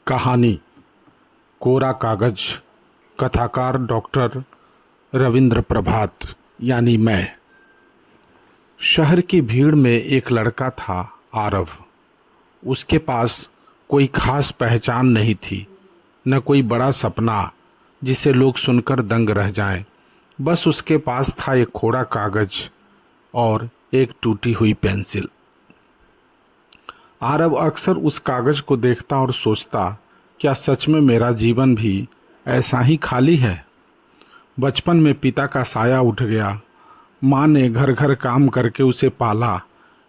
कहानी कोरा कागज। कथाकार डॉक्टर रविंद्र प्रभात यानी मैं। शहर की भीड़ में एक लड़का था, आरव। उसके पास कोई खास पहचान नहीं थी, न कोई बड़ा सपना जिसे लोग सुनकर दंग रह जाएं। बस उसके पास था एक कोरा कागज और एक टूटी हुई पेंसिल। आरव अक्सर उस कागज को देखता और सोचता, क्या सच में मेरा जीवन भी ऐसा ही खाली है। बचपन में पिता का साया उठ गया। माँ ने घर घर काम करके उसे पाला।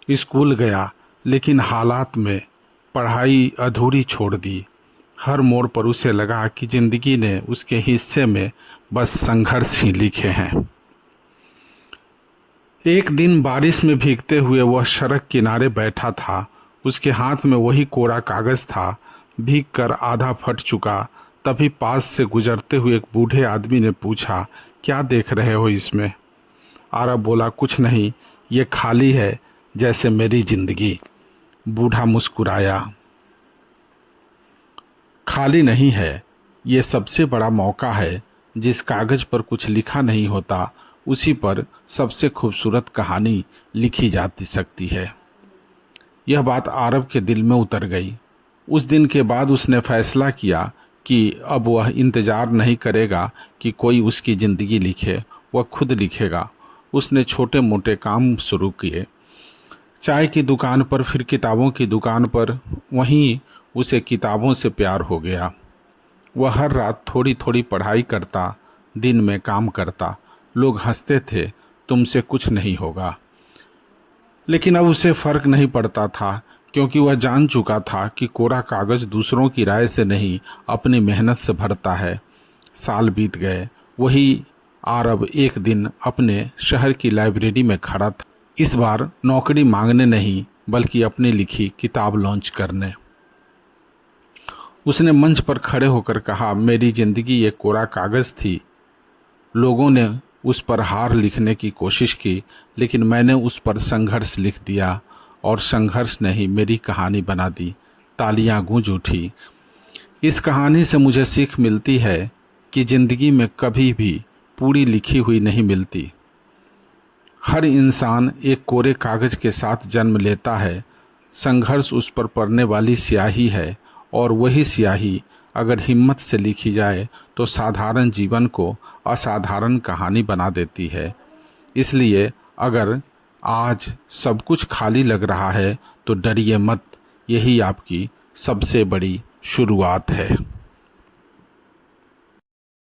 स्कूल गया, लेकिन हालात में पढ़ाई अधूरी छोड़ दी। हर मोड़ पर उसे लगा कि जिंदगी ने उसके हिस्से में बस संघर्ष ही लिखे हैं। एक दिन बारिश में भीगते हुए वह सड़क किनारे बैठा था। उसके हाथ में वही कोरा कागज था, भीग कर आधा फट चुका। तभी पास से गुजरते हुए एक बूढ़े आदमी ने पूछा, क्या देख रहे हो इसमें? आरव बोला, कुछ नहीं, ये खाली है जैसे मेरी जिंदगी। बूढ़ा मुस्कुराया, खाली नहीं है, ये सबसे बड़ा मौका है। जिस कागज पर कुछ लिखा नहीं होता, उसी पर सबसे खूबसूरत कहानी लिखी जाती सकती है। यह बात आरव के दिल में उतर गई। उस दिन के बाद उसने फैसला किया कि अब वह इंतज़ार नहीं करेगा कि कोई उसकी ज़िंदगी लिखे, वह खुद लिखेगा। उसने छोटे मोटे काम शुरू किए, चाय की दुकान पर, फिर किताबों की दुकान पर। वहीं उसे किताबों से प्यार हो गया। वह हर रात थोड़ी थोड़ी पढ़ाई करता, दिन में काम करता। लोग हंसते थे, तुमसे कुछ नहीं होगा। लेकिन अब उसे फ़र्क नहीं पड़ता था, क्योंकि वह जान चुका था कि कोरा कागज दूसरों की राय से नहीं, अपनी मेहनत से भरता है। साल बीत गए। वही आरव एक दिन अपने शहर की लाइब्रेरी में खड़ा था। इस बार नौकरी मांगने नहीं, बल्कि अपनी लिखी किताब लॉन्च करने। उसने मंच पर खड़े होकर कहा, मेरी ज़िंदगी एक कोरा कागज़ थी। लोगों ने उस पर हार लिखने की कोशिश की, लेकिन मैंने उस पर संघर्ष लिख दिया, और संघर्ष ने ही मेरी कहानी बना दी। तालियां गूंज उठी। इस कहानी से मुझे सीख मिलती है कि ज़िंदगी में कभी भी पूरी लिखी हुई नहीं मिलती। हर इंसान एक कोरे कागज़ के साथ जन्म लेता है। संघर्ष उस पर पड़ने वाली स्याही है, और वही स्याही अगर हिम्मत से लिखी जाए तो साधारण जीवन को असाधारण कहानी बना देती है। इसलिए अगर आज सब कुछ खाली लग रहा है तो डरिए मत, यही आपकी सबसे बड़ी शुरुआत है।